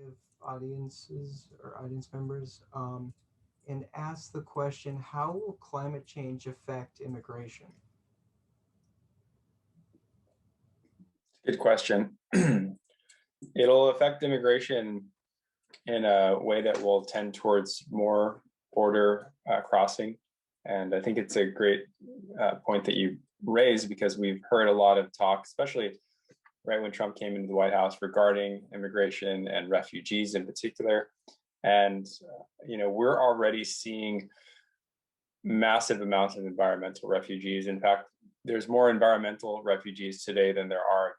with audiences or audience members and ask the question, how will climate change affect immigration? Good question. It'll affect immigration in a way that will tend towards more border crossing. And I think it's a great point that you raised, because we've heard a lot of talk, especially right when Trump came into the White House, regarding immigration and refugees in particular. And, we're already seeing massive amounts of environmental refugees. In fact, there's more environmental refugees today than there are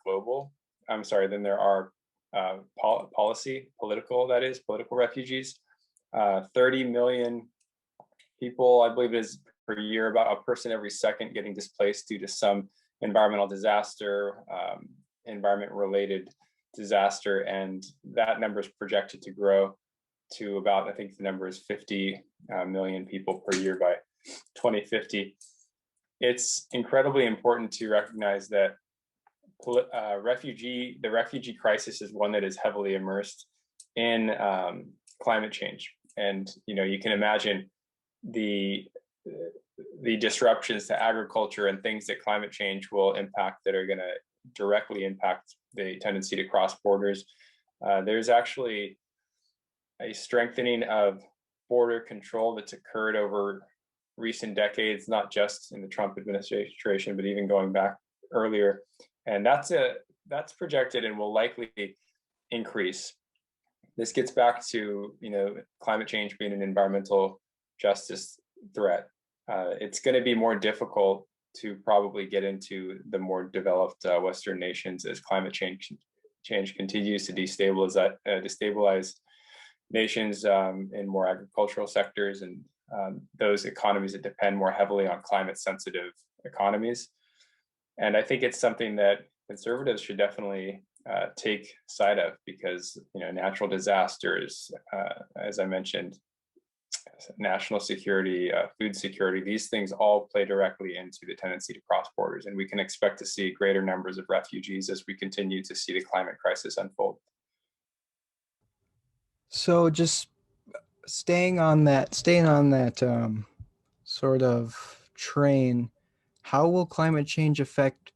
than there are political refugees. 30 million people, I believe it is, per year, about a person every second getting displaced due to some environmental disaster, environment-related disaster, and that number is projected to grow to about, I think the number is 50 million people per year by 2050. It's incredibly important to recognize that the refugee crisis is one that is heavily immersed in climate change, and you can imagine the disruptions to agriculture and things that climate change will impact that are going to directly impact the tendency to cross borders. There's actually a strengthening of border control that's occurred over recent decades, not just in the Trump administration, but even going back earlier. And that's projected and will likely increase. This gets back to climate change being an environmental justice threat. It's going to be more difficult to probably get into the more developed Western nations as climate change continues to destabilize nations in more agricultural sectors and those economies that depend more heavily on climate sensitive economies. And I think it's something that conservatives should definitely take side of, because natural disasters, as I mentioned, national security, food security, these things all play directly into the tendency to cross borders, and we can expect to see greater numbers of refugees as we continue to see the climate crisis unfold. So just staying on that sort of train, how will climate change affect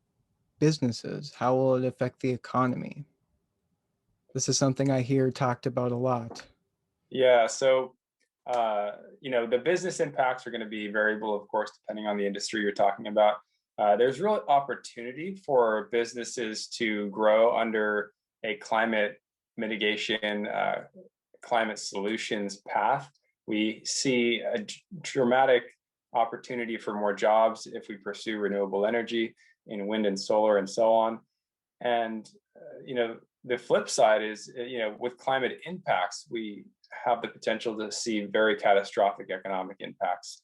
businesses? How will it affect the economy? This is something I hear talked about a lot. Yeah, so the business impacts are going to be variable, of course, depending on the industry you're talking about. There's real opportunity for businesses to grow under a climate mitigation, climate solutions path. We see a dramatic opportunity for more jobs if we pursue renewable energy in wind and solar and so on. And, the flip side is, with climate impacts, we have the potential to see very catastrophic economic impacts.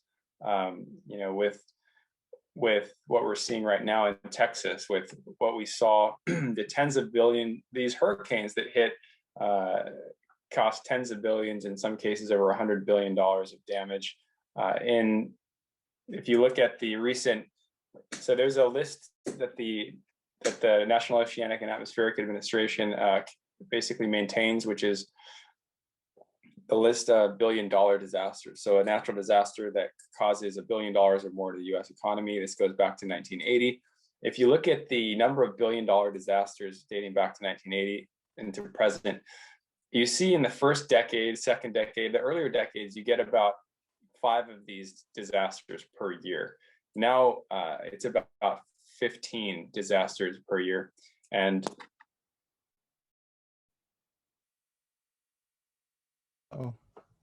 With what we're seeing right now in Texas, with what we saw, the tens of billion, these hurricanes that hit cost tens of billions, in some cases over $100 billion of damage. If you look at the recent, so there's a list that the National Oceanic and Atmospheric Administration basically maintains, which is the list of billion-dollar disasters. So a natural disaster that causes $1 billion or more to the U.S. economy. This goes back to 1980. If you look at the number of billion-dollar disasters dating back to 1980 into present, you see in the first decade, second decade, the earlier decades, you get about 5 of these disasters per year. Now it's about 15 disasters per year. And oh,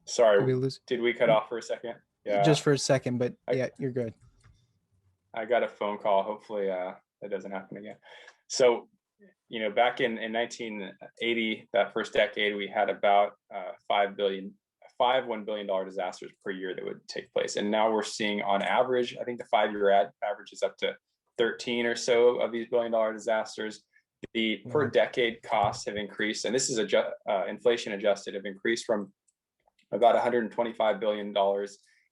sorry, did we cut off for a second? Yeah, just for a second, but yeah, you're good. I got a phone call. Hopefully that doesn't happen again. So, back in 1980, that first decade, we had about $1 billion disasters per year that would take place. And now we're seeing, on average, I think the 5-year average is up to 13 or so of these billion-dollar disasters. The per decade costs have increased, and this is inflation adjusted, have increased from about $125 billion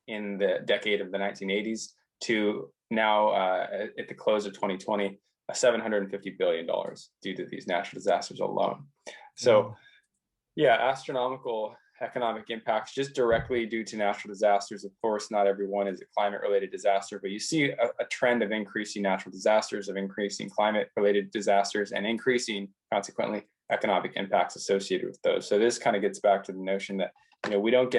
in the decade of the 1980s to now at the close of 2020, $750 billion due to these natural disasters alone. So Yeah, astronomical economic impacts just directly due to natural disasters. Of course, not everyone is a climate related disaster, but you see a trend of increasing natural disasters, of increasing climate related disasters, and increasing, consequently, economic impacts associated with those. So this kind of gets back to the notion that we don't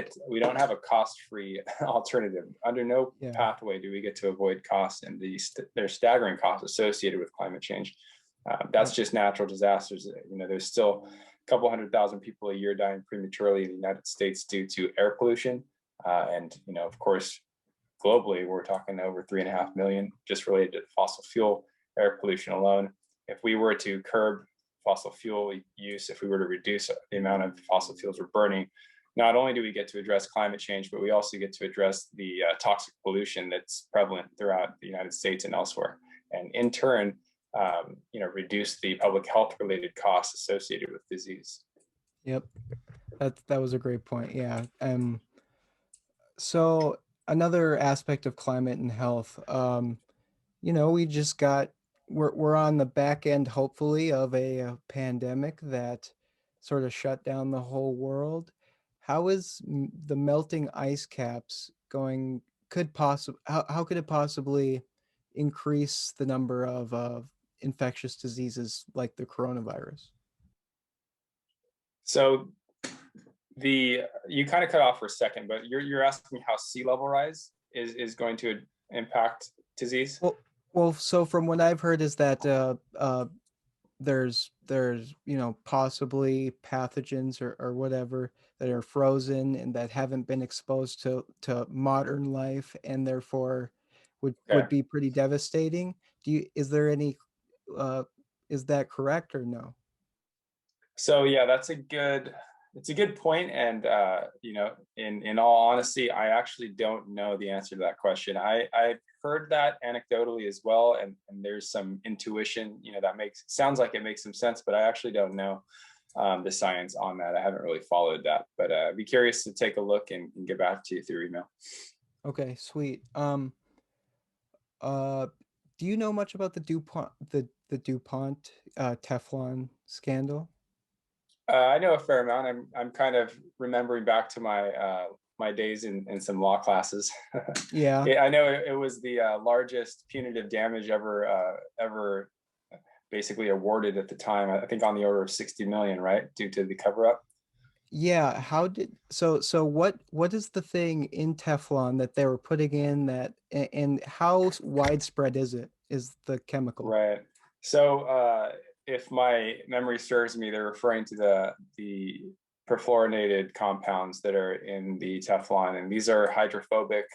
have a cost-free alternative. Under no Yeah. pathway do we get to avoid costs, and there's staggering costs associated with climate change. That's Yep. just natural disasters. There's still a couple 100,000 people a year dying prematurely in the United States due to air pollution. And, of course, globally, we're talking over 3.5 million just related to fossil fuel air pollution alone. If we were to curb fossil fuel use, if we were to reduce the amount of fossil fuels we're burning, not only do we get to address climate change, but we also get to address the toxic pollution that's prevalent throughout the United States and elsewhere. And in turn, reduce the public health related costs associated with disease. Yep. That was a great point. Yeah. So another aspect of climate and health, we just got we're on the back end, hopefully, of a pandemic that sort of shut down the whole world. How is the melting ice caps going? How could it possibly increase the number of infectious diseases like the coronavirus? So you kind of cut off for a second, but you're asking how sea level rise is going to impact disease. So from what I've heard is that there's possibly pathogens or whatever that are frozen and that haven't been exposed to modern life and therefore would Okay. be pretty devastating. Is there any uh is that correct or no? So yeah, it's a good point. And in all honesty, I actually don't know the answer to that question. I've heard that anecdotally as well, and there's some intuition, that sounds like it makes some sense, but I actually don't know the science on that. I haven't really followed that, but I'd be curious to take a look and get back to you through email. Okay, sweet. Uh do you know much about the DuPont Teflon scandal? I know a fair amount. I'm kind of remembering back to my days in some law classes. Yeah. I know it was the largest punitive damage ever basically awarded at the time. I think on the order of 60 million, right, due to the cover up. Yeah, what is the thing in Teflon that they were putting in and how widespread is the chemical? Right. So if my memory serves me, they're referring to the perfluorinated compounds that are in the Teflon, and these are hydrophobic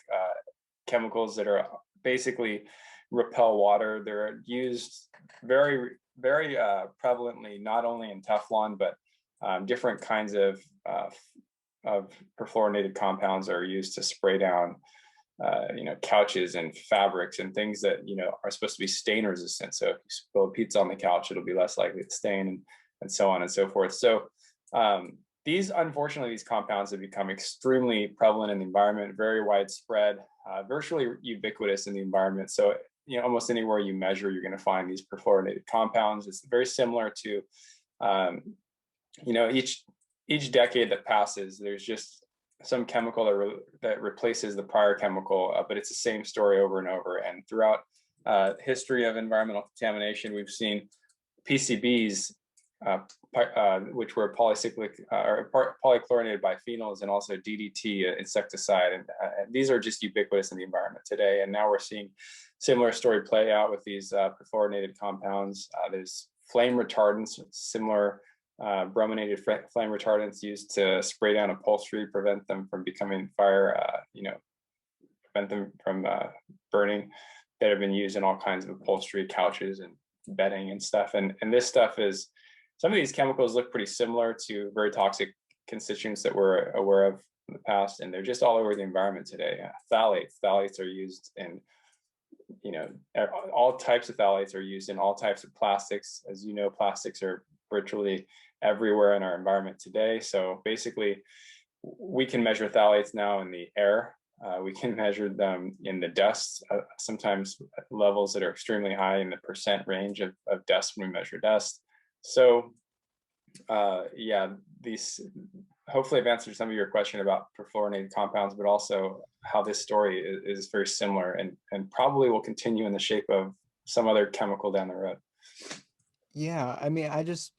chemicals that are basically repel water. They're used very very prevalently, not only in Teflon, but different kinds of perfluorinated compounds are used to spray down couches and fabrics and things that are supposed to be stain resistant. So if you spill pizza on the couch, it'll be less likely to stain, and so on and so forth. So unfortunately, these compounds have become extremely prevalent in the environment, very widespread, virtually ubiquitous in the environment. So almost anywhere you measure, you're going to find these perfluorinated compounds. It's very similar to each decade that passes, there's just some chemical that replaces the prior chemical, but it's the same story over and over. And throughout history of environmental contamination, we've seen PCBs, which were polycyclic or polychlorinated biphenyls, and also DDT, insecticide. And these are just ubiquitous in the environment today. And now we're seeing similar story play out with these perfluorinated compounds. There's flame retardants, similar brominated flame retardants used to spray down upholstery, prevent them from becoming fire, prevent them from burning, that have been used in all kinds of upholstery, couches, and bedding and stuff. And this stuff some of these chemicals look pretty similar to very toxic constituents that we're aware of in the past, and they're just all over the environment today. Phthalates are used in, all types of phthalates are used in all types of plastics. As you know, plastics are virtually everywhere in our environment today. So basically, we can measure phthalates now in the air. We can measure them in the dust, sometimes at levels that are extremely high in the percent range of dust when we measure dust. So Yeah, these hopefully I've answered some of your question about perfluorinated compounds, but also how this story is very similar and probably will continue in the shape of some other chemical down the road. Yeah, I mean, I just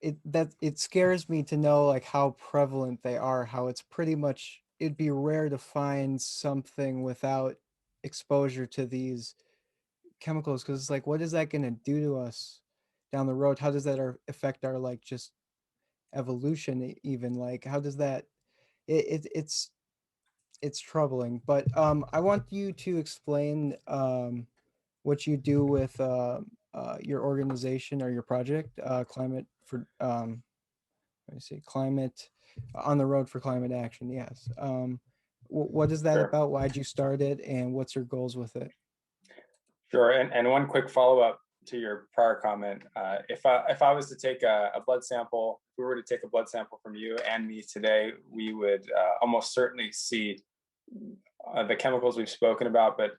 it scares me to know like how prevalent they are, how it's pretty much it'd be rare to find something without exposure to these chemicals, because it's like what is that going to do to us down the road? How does that affect our like just evolution even, like how does that it's troubling. But I want you to explain what you do with your organization or your project, climate for let me see, climate on the road for climate action. Yes. What is that Sure. about? Why'd you start it, and what's your goals with it? Sure. And one quick follow up to your prior comment. If I was to take a blood sample, if we were to take a blood sample from you and me today, we would almost certainly see the chemicals we've spoken about. But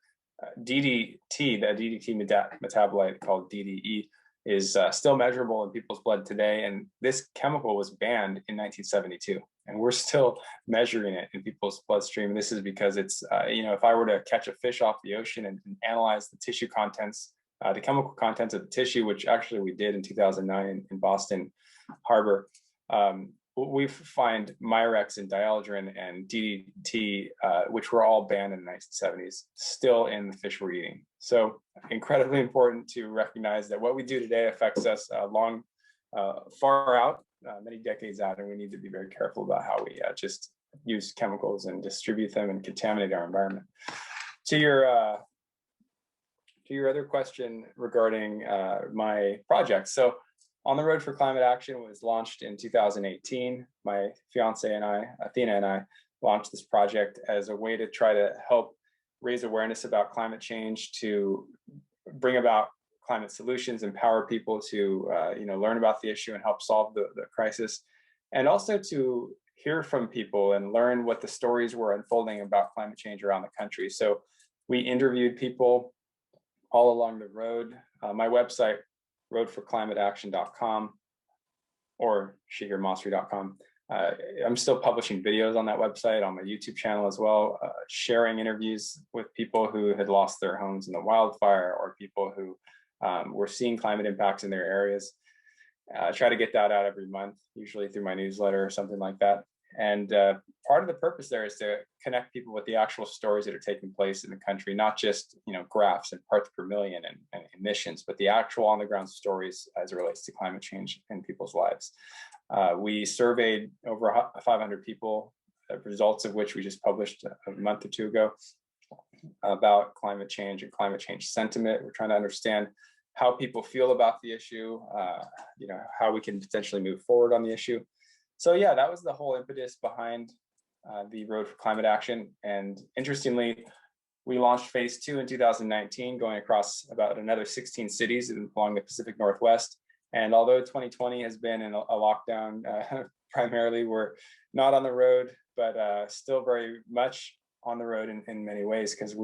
DDT, the DDT metabolite called DDE, is still measurable in people's blood today. And this chemical was banned in 1972. And we're still measuring it in people's bloodstream. This is because it's, if I were to catch a fish off the ocean and analyze the tissue contents, the chemical contents of the tissue, which actually we did in 2009 in Boston Harbor, we find Mirex and Dieldrin and DDT, which were all banned in the 1970s, still in the fish we're eating. So incredibly important to recognize that what we do today affects us far out, many decades out, and we need to be very careful about how we just use chemicals and distribute them and contaminate our environment. To your other question regarding my project, so On the Road for Climate Action was launched in 2018. My fiance and I, Athena and I, launched this project as a way to try to help raise awareness about climate change, to bring about climate solutions, empower people to learn about the issue and help solve the crisis, and also to hear from people and learn what the stories were unfolding about climate change around the country. So we interviewed people all along the road. My website, roadforclimateaction.com or shahirmasri.com. I'm still publishing videos on that website, on my YouTube channel as well, sharing interviews with people who had lost their homes in the wildfire or people who were seeing climate impacts in their areas. Try to get that out every month, usually through my newsletter or something like that. And part of the purpose there is to connect people with the actual stories that are taking place in the country, not just graphs and parts per million and emissions, but the actual on the ground stories as it relates to climate change in people's lives. We surveyed over 500 people, results of which we just published a month or two ago, about climate change and climate change sentiment. We're trying to understand how people feel about the issue, how we can potentially move forward on the issue. So yeah, that was the whole impetus behind the Road for Climate Action. And interestingly, we launched phase 2 in 2019, going across about another 16 cities along the Pacific Northwest. And although 2020 has been in a lockdown, primarily, we're not on the road, but still very much on the road in many ways, because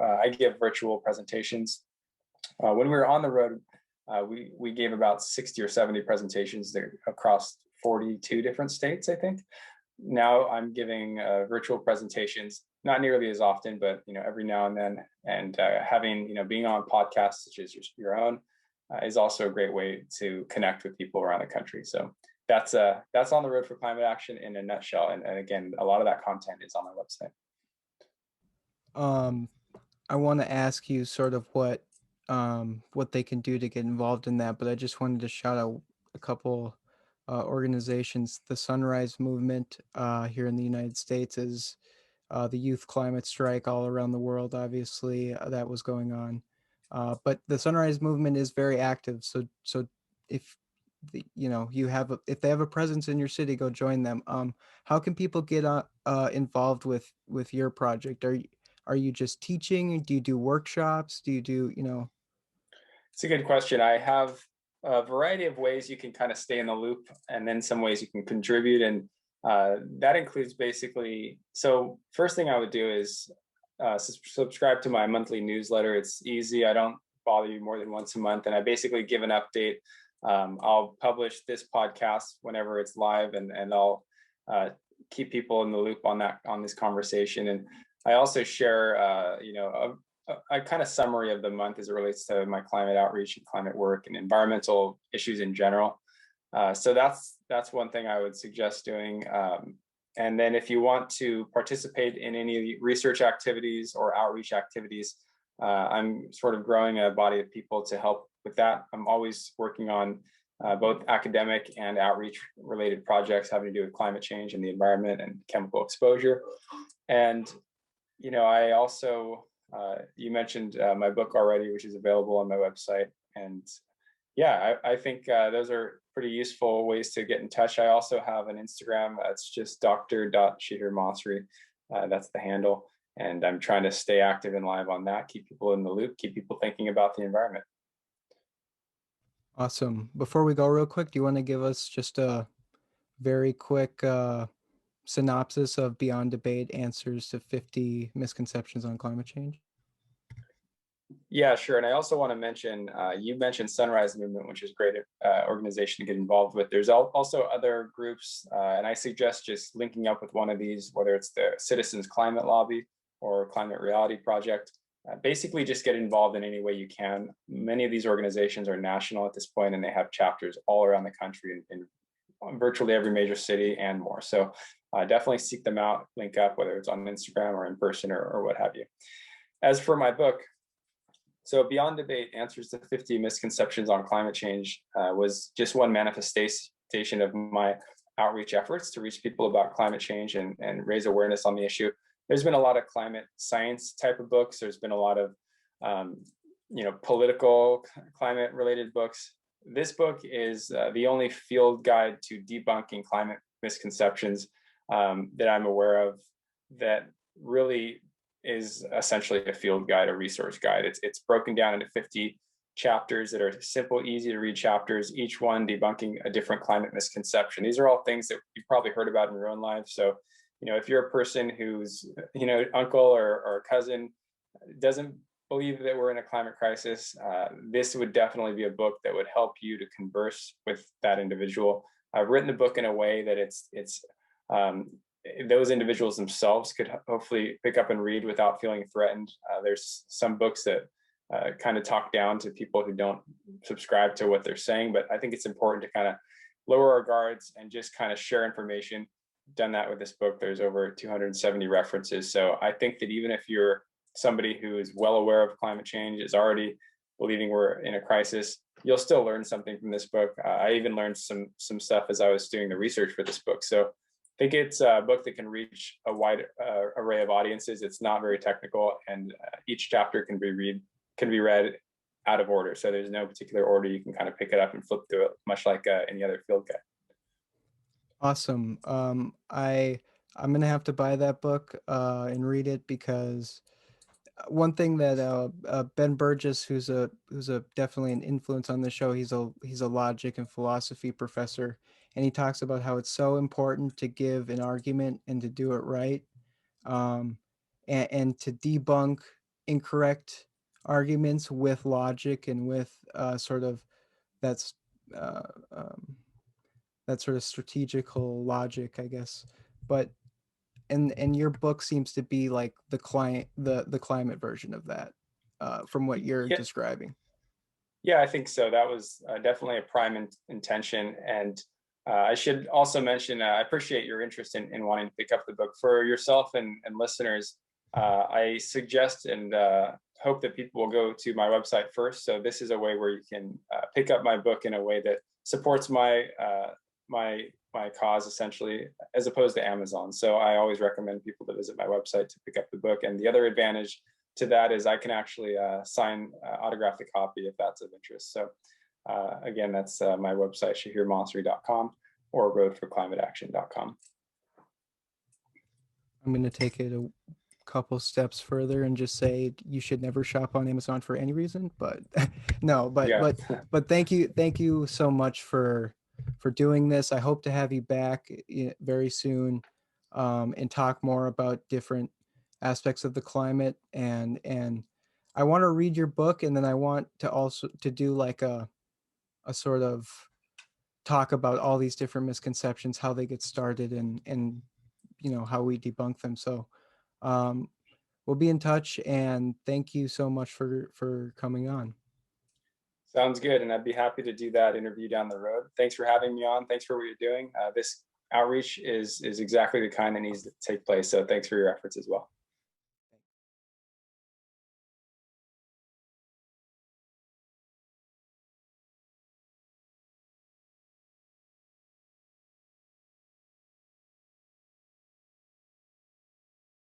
I give virtual presentations. When we were on the road, we gave about 60 or 70 presentations there across 42 different states, I think. Now I'm giving virtual presentations, not nearly as often, but every now and then. And having being on podcasts such as your own is also a great way to connect with people around the country. So that's On the Road for Climate Action in a nutshell. And again, a lot of that content is on my website. I want to ask you sort of what they can do to get involved in that, but I just wanted to shout out a couple organizations. The Sunrise Movement here in the United States is the youth climate strike all around the world. Obviously, that was going on, but the Sunrise Movement is very active. So if if they have a presence in your city, go join them. How can people get involved with your project? Are you just teaching? Do you do workshops? Do you do It's a good question. I have a variety of ways you can kind of stay in the loop, and then some ways you can contribute. And that includes basically, so first thing I would do is subscribe to my monthly newsletter. It's easy. I don't bother you more than once a month. And I basically give an update I'll publish this podcast whenever it's live, and I'll uh, keep people in the loop on this conversation. And I also share, a kind of summary of the month as it relates to my climate outreach and climate work and environmental issues in general. So that's one thing I would suggest doing. And then if you want to participate in any research activities or outreach activities, I'm sort of growing a body of people to help with that. I'm always working on both academic and outreach related projects having to do with climate change and the environment and chemical exposure. And, I also, you mentioned my book already, which is available on my website. And yeah, I think those are pretty useful ways to get in touch. I also have an Instagram. It's just Dr. Shahir Masri. That's the handle. And I'm trying to stay active and live on that, keep people in the loop, keep people thinking about the environment. Awesome. Before we go real quick, do you want to give us just a very quick synopsis of Beyond Debate Answers to 50 Misconceptions on Climate Change? Yeah, sure. And I also want to mention, you mentioned Sunrise Movement, which is a great organization to get involved with. There's also other groups, and I suggest just linking up with one of these, whether it's the Citizens Climate Lobby or Climate Reality Project. Basically, just get involved in any way you can. Many of these organizations are national at this point, and they have chapters all around the country in virtually every major city and more. So definitely seek them out, link up, whether it's on Instagram or in person or what have you. As for my book, so Beyond Debate, Answers to 50 Misconceptions on Climate Change was just one manifestation of my outreach efforts to reach people about climate change and raise awareness on the issue. There's been a lot of climate science type of books. There's been a lot of, political climate related books. This book is the only field guide to debunking climate misconceptions that I'm aware of that really is essentially a field guide, a resource guide. It's broken down into 50 chapters that are simple, easy to read chapters, each one debunking a different climate misconception. These are all things that you've probably heard about in your own life. So, if you're a person who's, uncle or cousin doesn't believe that we're in a climate crisis, this would definitely be a book that would help you to converse with that individual. I've written the book in a way that it's those individuals themselves could hopefully pick up and read without feeling threatened. There's some books that kind of talk down to people who don't subscribe to what they're saying, but I think it's important to kind of lower our guards and just kind of share information. Done that with this book. There's over 270 references. So I think that even if you're somebody who is well aware of climate change, is already believing we're in a crisis, you'll still learn something from this book. I even learned some stuff as I was doing the research for this book. So I think it's a book that can reach a wide array of audiences. It's not very technical, and each chapter can be read out of order. So there's no particular order. You can kind of pick it up and flip through it, much like any other field guide. Awesome. I'm gonna have to buy that book and read it, because one thing that Ben Burgess, who's a definitely an influence on the show, he's a logic and philosophy professor, and he talks about how it's so important to give an argument and to do it right, um, and to debunk incorrect arguments with logic and with that's uh, um, that sort of strategical logic, I guess. But and your book seems to be like the climate version of that, from what you're Yeah, describing. yeah, I think so. That was definitely a prime intention. And I should also mention, I appreciate your interest in wanting to pick up the book for yourself and listeners. I suggest and hope that people will go to my website first. So this is a way where you can pick up my book in a way that supports my cause, essentially, as opposed to Amazon. So I always recommend people to visit my website to pick up the book. And the other advantage to that is I can actually autograph the copy if that's of interest. So again, that's my website, shahirmasri.com, or roadforclimateaction.com. I'm going to take it a couple steps further and just say you should never shop on Amazon for any reason. But no, but Yeah, but thank you so much for doing this. I hope to have you back very soon, and talk more about different aspects of the climate. And I want to read your book, and then I want to also to do like a sort of talk about all these different misconceptions, how they get started, and how we debunk them. So um, we'll be in touch, and thank you so much for coming on. Sounds good, and I'd be happy to do that interview down the road. Thanks for having me on. Thanks for what you're doing. This outreach is exactly the kind that needs to take place. So thanks for your efforts as well.